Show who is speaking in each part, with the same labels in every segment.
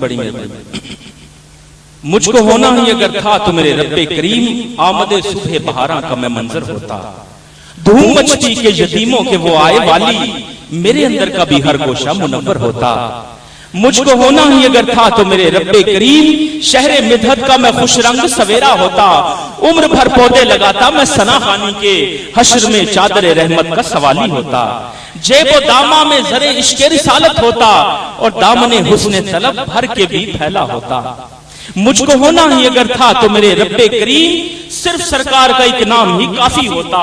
Speaker 1: بڑی مہربانی. مجھ کو ہونا ہی اگر تھا تو میرے رب کریم آمد صبح بہاراں کا میں منظر ہوتا. دھوم مچتی کے یتیموں کے وہ آئے والی میرے اندر کا بھی ہر گوشہ منور ہوتا. مجھ کو ہونا ہی اگر تھا تو میرے رب کریم شہر مدحت کا میں خوش رنگ سویرا ہوتا. عمر بھر پودے لگاتا میں ثنا خانی کے حشر میں چادر رحمت کا سوالی ہوتا. جیب و دامہ میں زر عشق رسالت ہوتا اور دامن حسن طلب بھر کے بھی پھیلا ہوتا. مجھ کو ہونا ہی اگر تھا تو میرے رب کریم صرف سرکار کا ایک نام ہی کافی ہوتا.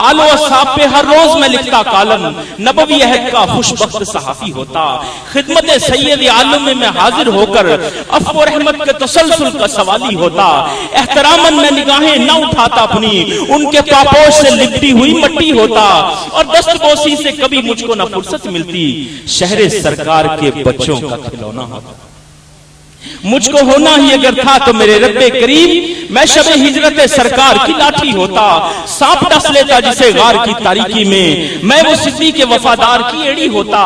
Speaker 1: آل و اصحاب پہ ہر روز میں لکھتا کالم نبوی عہد کا خوش بخت صحافی ہوتا. خدمت سید عالم میں حاضر ہو کر عفو و رحمت کے تسلسل کا سوالی ہوتا. احتراماً میں نگاہیں نہ اٹھاتا اپنی ان کے پاپوش سے لپٹی ہوئی مٹی ہوتا. اور دست بوسی سے کبھی مجھ کو نہ فرصت ملتی شہر سرکار کے بچوں کا کھلونا ہوتا. مجھ کو ہونا ہی اگر تھا تو میرے رب کریم میں شب ہجرت سرکار کی لاٹھی ہوتا. سانپ ڈس لیتا جسے غار کی تاریکی میں وہ صدیق کے وفادار کی ایڑی ہوتا.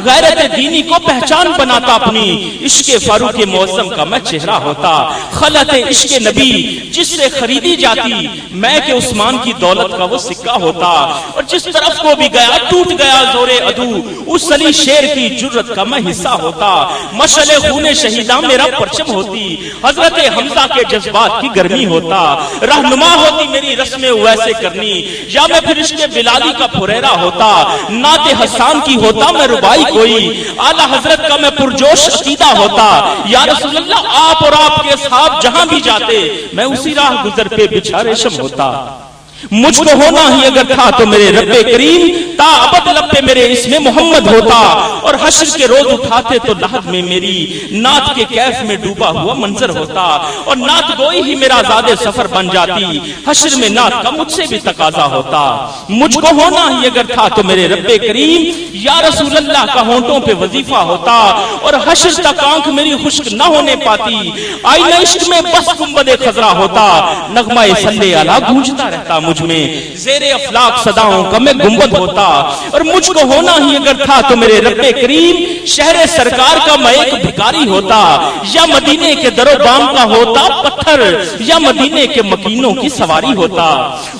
Speaker 1: غیرت دینی کو پہچان بناتا اپنی عشق فاروق معظم کا میں چہرہ ہوتا. خلعت عشق نبی جس سے خریدی جاتی میں کہ عثمان کی دولت کا وہ سکہ ہوتا. اور جس طرف کو بھی گیا ٹوٹ گیا زور عدو اس علی شیر کی جرت کا میں حصہ ہوتا. مشعل خون شہیداں میرا پرچم ہوتی. حضرت حمزہ کے جذبات کی گرمی ہوتا. رہنما ہوتی میری رسم ویسے کرنی یا میں پھر عشق بلالی کا پھریرا ہوتا. نعت حسان کی ہوتا میں ربائی کوئی اعلی حضرت کا میں پرجوش عقیدہ ہوتا. یا رسول اللہ آپ اور آپ کے اصحاب جہاں بھی جاتے میں اسی راہ گزر پہ بچھا ریشم ہوتا. مجھ کو ہونا ہی اگر تھا تو میرے رب کریم تا ابد لب پہ میرے اسم محمد ہوتا. اور حشر کے روز اٹھاتے تو لحد میں میری نعت کے کیف میں ڈوبا ہوا منظر ہوتا. اور نعت گوئی ہی میرا زاد سفر بن جاتی حشر میں نعت کا مجھ سے بھی تقاضا ہوتا. مجھ کو ہونا ہی اگر تھا تو میرے رب کریم یا رسول اللہ کا ہونٹوں پہ وظیفہ ہوتا. اور حشر تک آنکھ میری خشک نہ ہونے پاتی آئینہ عشق میں بس گنبد خضرا ہوتا. نغمہ صلی علی گونجتا رہتا مجھ میں زیر افلاق صداؤں کا میں گنبد ہوتا. اور مجھ کو ہونا ہی اگر تھا تو میرے رب کریم شہر سرکار کا میں ایک بھکاری ہوتا. یا مدینے کے در و بام کا ہوتا پتھر یا مدینے کے مکینوں کی سواری ہوتا.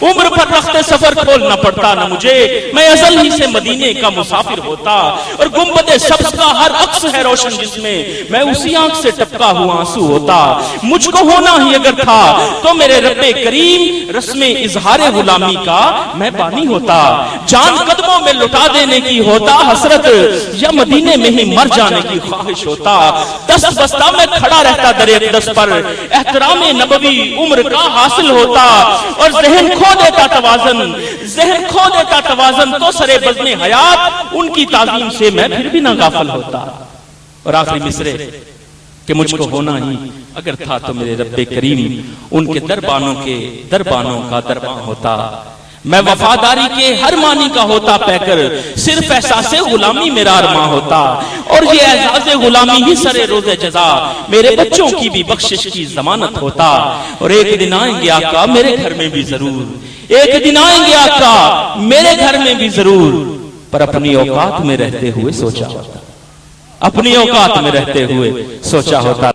Speaker 1: عمر پر رخت سفر کھولنا پڑتا نہ مجھے میں ازل ہی سے مدینے کا مسافر ہوتا. اور گنبد سبز کا ہر عکس ہے روشن جس میں اسی آنکھ سے ٹپکا ہوا آنسو ہوتا. مجھ کو ہونا ہی اگر تھا تو میرے رب کریم رسم اظہار غلامی کا میں بانی ہوتا. جان قدموں میں لٹا دینے کی ہوتا حسرت یا مدینے میں ہی مر جانے کی خواہش ہوتا. دست بستہ میں کھڑا رہتا در اقدس پر احترام نبوی عمر کا حاصل ہوتا. اور ذہن کھو دیتا توازن تو سرے بزم حیات ان کی تعظیم سے میں پھر بھی نہ غافل ہوتا. اور آخری مصرے کہ مجھ کو ہونا ہی اگر تھا تو میرے رب کریم ان کے دربانوں کا دربان ہوتا. میں وفاداری کے ہر معنی کا ہوتا پہ کر صرف احساس غلامی میرا ارماں ہوتا. اور یہ اعزاز غلامی ہی سر روز جزا میرے بچوں کی بھی بخشش کی ضمانت ہوتا. اور ایک دن آئیں گے آقا میرے گھر میں بھی ضرور ایک دن آئیں گے آقا میرے گھر میں بھی ضرور. پر اپنی اوقات میں رہتے ہوئے سوچا ہوتا